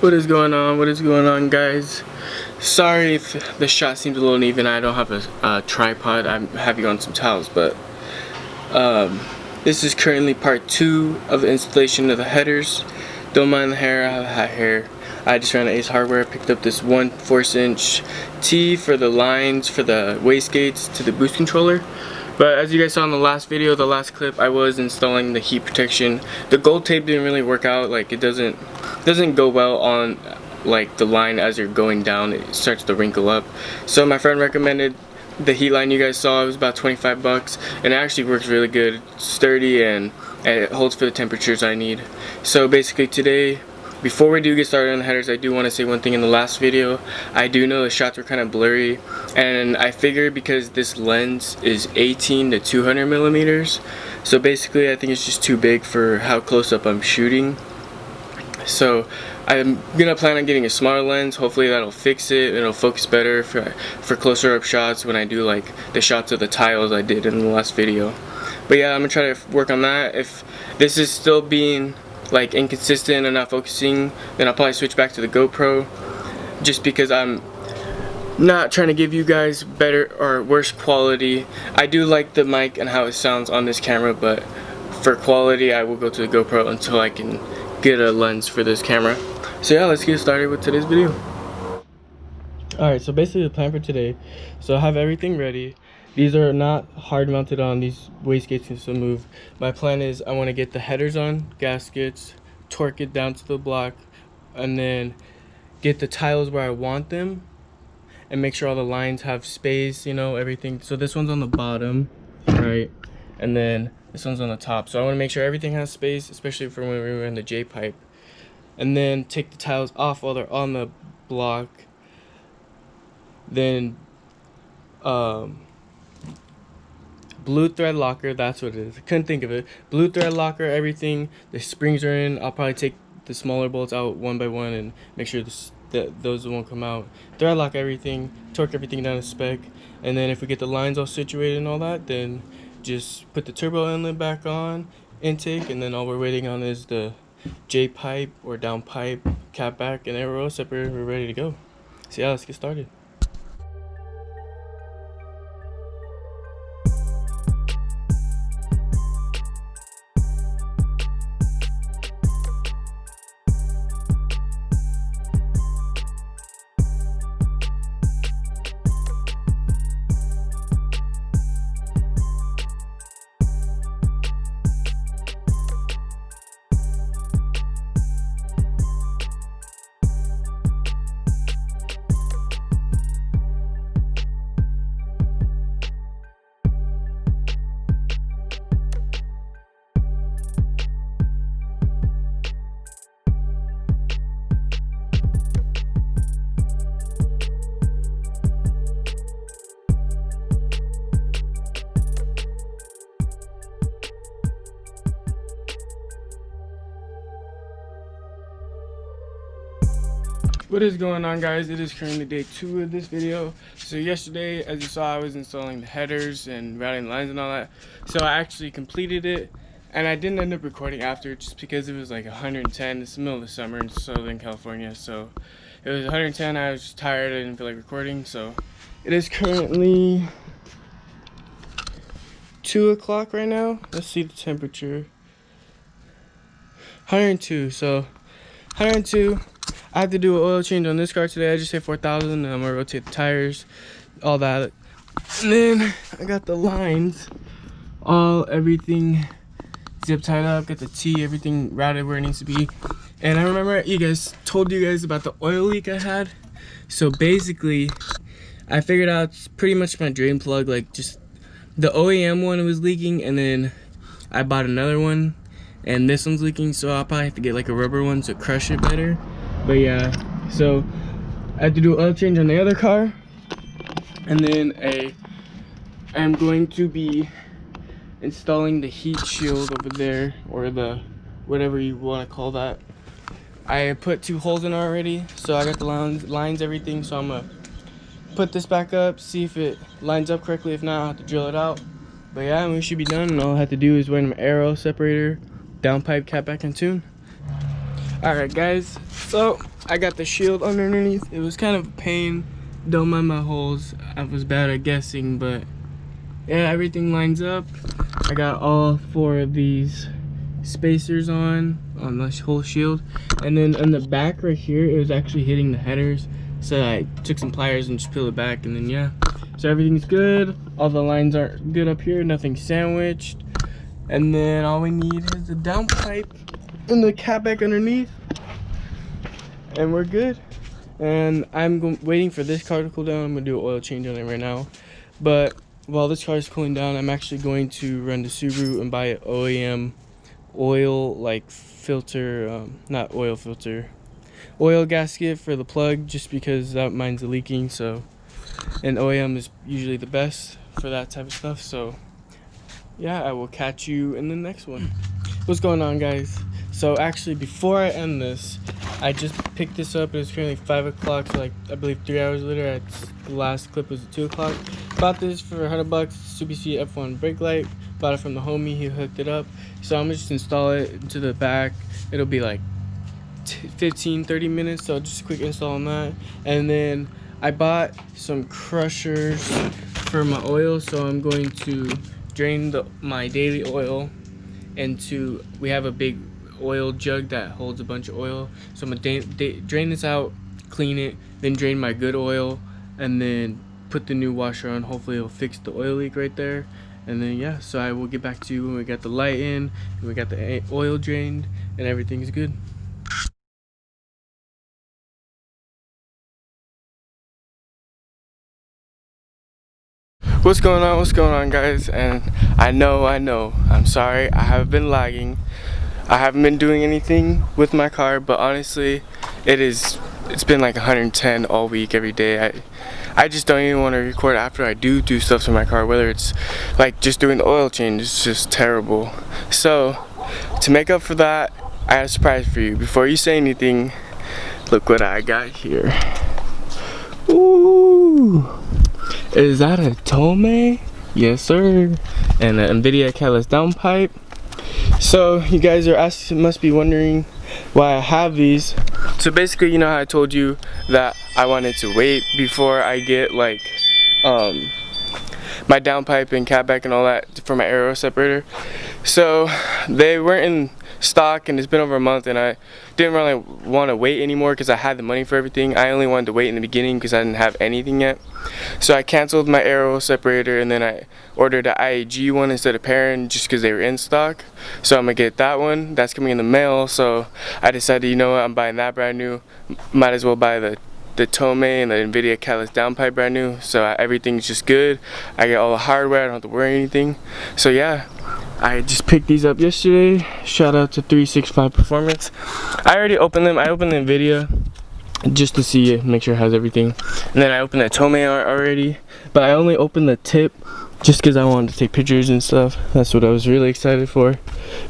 What is going on? What is going on, guys? Sorry if the shot seems a little uneven. I don't have a tripod. I'm having on some towels, but this is currently part 2 of the installation of the headers. Don't mind the hair. I have hot hair. I just ran to Ace Hardware, picked up this 1/4" T for the lines for the wastegates to the boost controller. But as you guys saw in the last video, the last clip, I was installing the heat protection. The gold tape didn't really work out. Like, it doesn't go well on like the line as you're going down. It starts to wrinkle up. So my friend recommended the heat line you guys saw. It was about 25 bucks, and it actually works really good. It's sturdy and it holds for the temperatures I need. So basically today, before we do get started on the headers, I do want to say one thing. In the last video, I do know the shots were kind of blurry, and I figured because this lens is 18 to 200 millimeters, so basically I think it's just too big for how close up I'm shooting. So I'm gonna plan on getting a smaller lens. Hopefully that'll fix it. It'll focus better for closer up shots when I do like the shots of the tiles I did in the last video. But yeah, I'm gonna try to work on that. If this is still being like inconsistent and not focusing, then I'll probably switch back to the GoPro, just because I'm not trying to give you guys better or worse quality. I do like the mic and how it sounds on this camera, but for quality I will go to the GoPro until I can get a lens for this camera. So yeah, let's get started with today's video. Alright, so basically the plan for today, so I have everything ready. These are not hard mounted on, these wastegates can still move. My plan is I want to get the headers on, gaskets, torque it down to the block, and then get the tiles where I want them, and make sure all the lines have space, you know, everything. So this one's on the bottom, right, and then this one's on the top. So I want to make sure everything has space, especially for when we run the J-pipe. And then take the tiles off while they're on the block. Then blue thread locker, that's what it is. I couldn't think of it. Blue thread locker, everything. The springs are in. I'll probably take the smaller bolts out one by one and make sure that those won't come out. Thread lock everything, torque everything down to spec. And then if we get the lines all situated and all that, then just put the turbo inlet back on, intake, and then all we're waiting on is the J-pipe or down pipe, cap back, and aero separator. We're ready to go. So yeah, let's get started. What is going on, guys? It is currently day 2 of this video. So yesterday, as you saw, I was installing the headers and routing lines and all that. So I actually completed it, and I didn't end up recording after just because it was like 110. It's the middle of the summer in Southern California, so it was 110. I was just tired. I didn't feel like recording. So it is currently 2 o'clock right now. Let's see the temperature. 102. So 102. I have to do an oil change on this car today. I just hit 4,000, and I'm gonna rotate the tires, all that. And then I got the lines, everything zip tied up, got the T, everything routed where it needs to be. And I remember told you guys about the oil leak I had. So basically, I figured out it's pretty much my drain plug. Like, just the OEM one was leaking, and then I bought another one, and this one's leaking. So I'll probably have to get like a rubber one to crush it better. But yeah, so I have to do an oil change on the other car, and then I'm going to be installing the heat shield over there, or the whatever you want to call that. I put 2 holes in already, so I got the lines, everything. So I'm gonna put this back up, see if it lines up correctly. If not, I'll have to drill it out. But yeah, we should be done, and all I have to do is run an aero separator, downpipe, cap back, and tune. Alright guys, so I got the shield underneath. It was kind of a pain. Don't mind my holes. I was bad at guessing, but yeah, everything lines up. I got all 4 of these spacers on the whole shield. And then on the back right here, it was actually hitting the headers. So I took some pliers and just peeled it back, and then yeah. So everything's good. All the lines are good up here, nothing sandwiched. And then all we need is the downpipe and the cap back underneath, and we're good. And I'm waiting for this car to cool down. I'm gonna do an oil change on it right now. But while this car is cooling down, I'm actually going to run to Subaru and buy an OEM oil like filter, not oil filter, oil gasket for the plug, just because that mine's leaking. So, and OEM is usually the best for that type of stuff. So yeah, I will catch you in the next one. What's going on, guys? So actually, before I end this, I just picked this up. It was currently 5 o'clock, so like I believe 3 hours later. The last clip was at 2 o'clock. Bought this for $100. Mitsubishi F1 brake light. Bought it from the homie. He hooked it up. So I'm gonna just install it into the back. It'll be like 15-30 minutes. So just a quick install on that. And then I bought some crushers for my oil. So I'm going to drain my daily oil into, we have a big oil jug that holds a bunch of oil. So I'm gonna drain this out, clean it, then drain my good oil, and then put the new washer on. Hopefully it'll fix the oil leak right there. And then yeah, so I will get back to you when we got the light in and we got the oil drained and everything's good. What's going on guys? And I know I'm sorry, I have been lagging. I haven't been doing anything with my car, but honestly it's been like 110 all week, every day. I just don't even want to record after I do stuff to my car, whether it's like just doing the oil change. It's just terrible. So to make up for that, I have a surprise for you. Before you say anything, look what I got here. Ooh, is that a Tome? Yes sir. And an NVIDIA Catalyst downpipe. So you guys must be wondering why I have these. So basically, you know how I told you that I wanted to wait before I get like my downpipe and catback and all that for my aero separator. So they weren't in stock, and it's been over a month, and I didn't really want to wait anymore because I had the money for everything. I only wanted to wait in the beginning because I didn't have anything yet. So I canceled my aero separator, and then I ordered an IAG one instead of Perrin just because they were in stock. So I'm gonna get that one. That's coming in the mail. So I decided, you know what, I'm buying that brand new. Might as well buy the Tome and the NVIDIA Catalyst downpipe brand new. So everything's just good. I get all the hardware. I don't have to worry anything. So yeah, I just picked these up yesterday. Shout out to 365 Performance. I already opened them. I opened the NVIDIA just to see it, make sure it has everything. And then I opened the Tome already, but I only opened the tip just because I wanted to take pictures and stuff. That's what I was really excited for.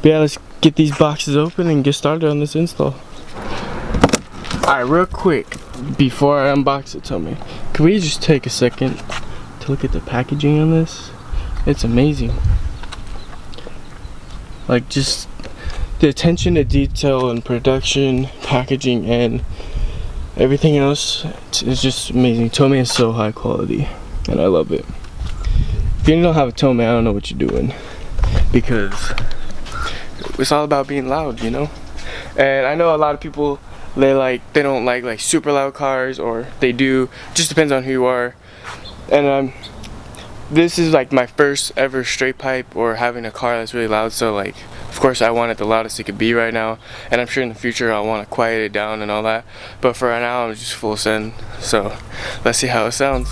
But yeah, let's get these boxes open and get started on this install. Alright, real quick, before I unbox it, Tome, can we just take a second to look at the packaging on this? It's amazing. Like, just the attention to detail and production, packaging, and everything else is just amazing. Tome is so high quality, and I love it. If you don't have a Tome, I don't know what you're doing, because it's all about being loud, you know. And I know a lot of people, they don't like super loud cars, or they do. Just depends on who you are. And this is like my first ever straight pipe or having a car that's really loud, so like of course I want it the loudest it could be right now, and I'm sure in the future I want to quiet it down and all that, but for right now I'm just full send. So let's see how it sounds.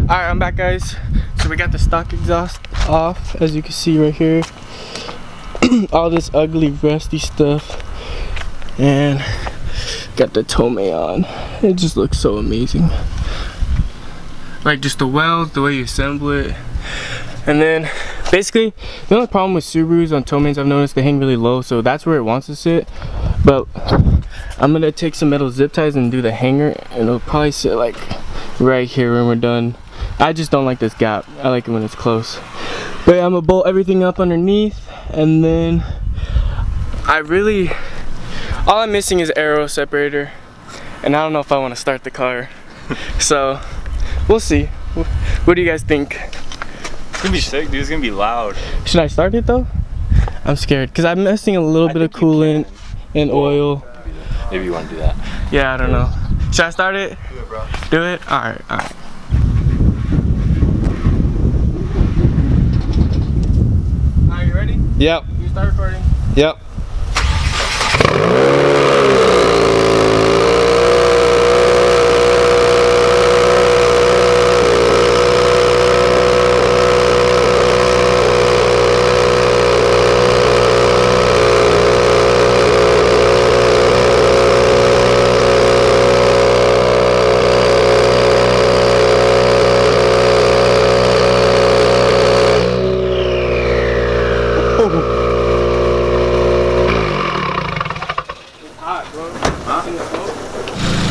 Alright, I'm back, guys. So we got the stock exhaust off, as you can see right here. All this ugly rusty stuff, and got the Tomei on. It just looks so amazing. Like just the weld, the way you assemble it. And then basically the only problem with Subarus on Tomeis, I've noticed they hang really low, so that's where it wants to sit. But I'm gonna take some metal zip ties and do the hanger, and it'll probably sit like right here when we're done. I just don't like this gap. I like it when it's close. But yeah, I'm gonna bolt everything up underneath, and then all I'm missing is aero separator, and I don't know if I want to start the car. So we'll see. What do you guys think? It's gonna be sick, dude. It's gonna be loud. Should I start it though? I'm scared because I'm missing a little bit of coolant and oil. Maybe you want to do that. Yeah, I don't know. Should I start it? Do it, bro. Do it? Alright, alright. Alright, you ready? Yep. You start recording. Yep.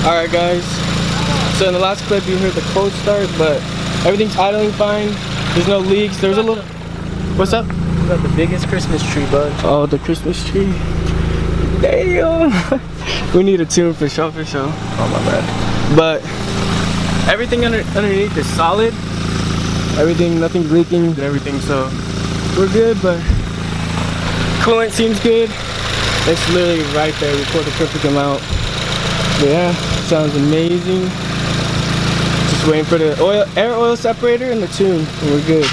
Alright guys, so in the last clip you heard the cold start, but everything's idling fine. There's no leaks. There's a little... What's up? We got the biggest Christmas tree, bud. Oh, the Christmas tree. Damn. We need a tune for sure, for sure. Oh my bad. But everything underneath is solid. Everything, nothing's leaking and everything, so we're good. But coolant seems good. It's literally right there. We poured the perfect amount. But yeah, sounds amazing. Just waiting for the air oil separator and the tune, and we're good.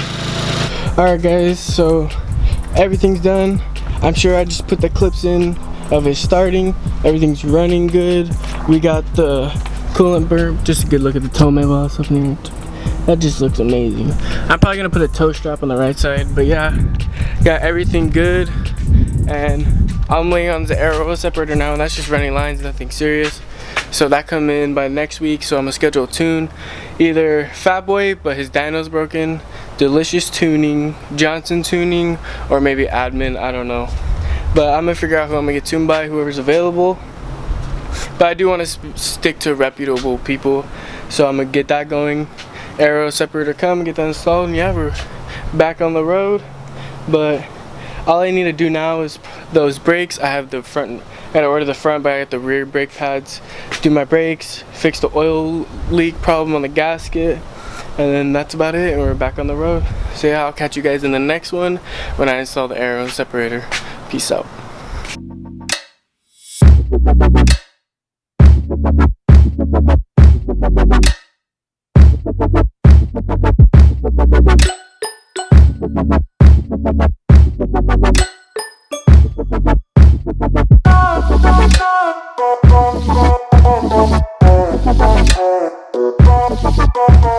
Alright guys, so everything's done. I'm sure I just put the clips in of it starting. Everything's running good. We got the coolant burp. Just a good look at the Tomei while something. That just looks amazing. I'm probably gonna put a toe strap on the right side, but yeah, got everything good. And I'm waiting on the air oil separator now, and that's just running lines, nothing serious. So that come in by next week, so I'm gonna schedule a tune. Either Fat Boy, but his dyno's broken, Delicious Tuning, Johnson Tuning, or maybe Admin, I don't know. But I'm gonna figure out who I'm gonna get tuned by, whoever's available. But I do want to stick to reputable people, so I'm gonna get that going. Aero separator come, get that installed, and yeah, we're back on the road. But all I need to do now is those brakes. I have the front, I gotta order the front, but I got the rear brake pads. Do my brakes, fix the oil leak problem on the gasket, and then that's about it, and we're back on the road. So yeah, I'll catch you guys in the next one when I install the aero separator. Peace out.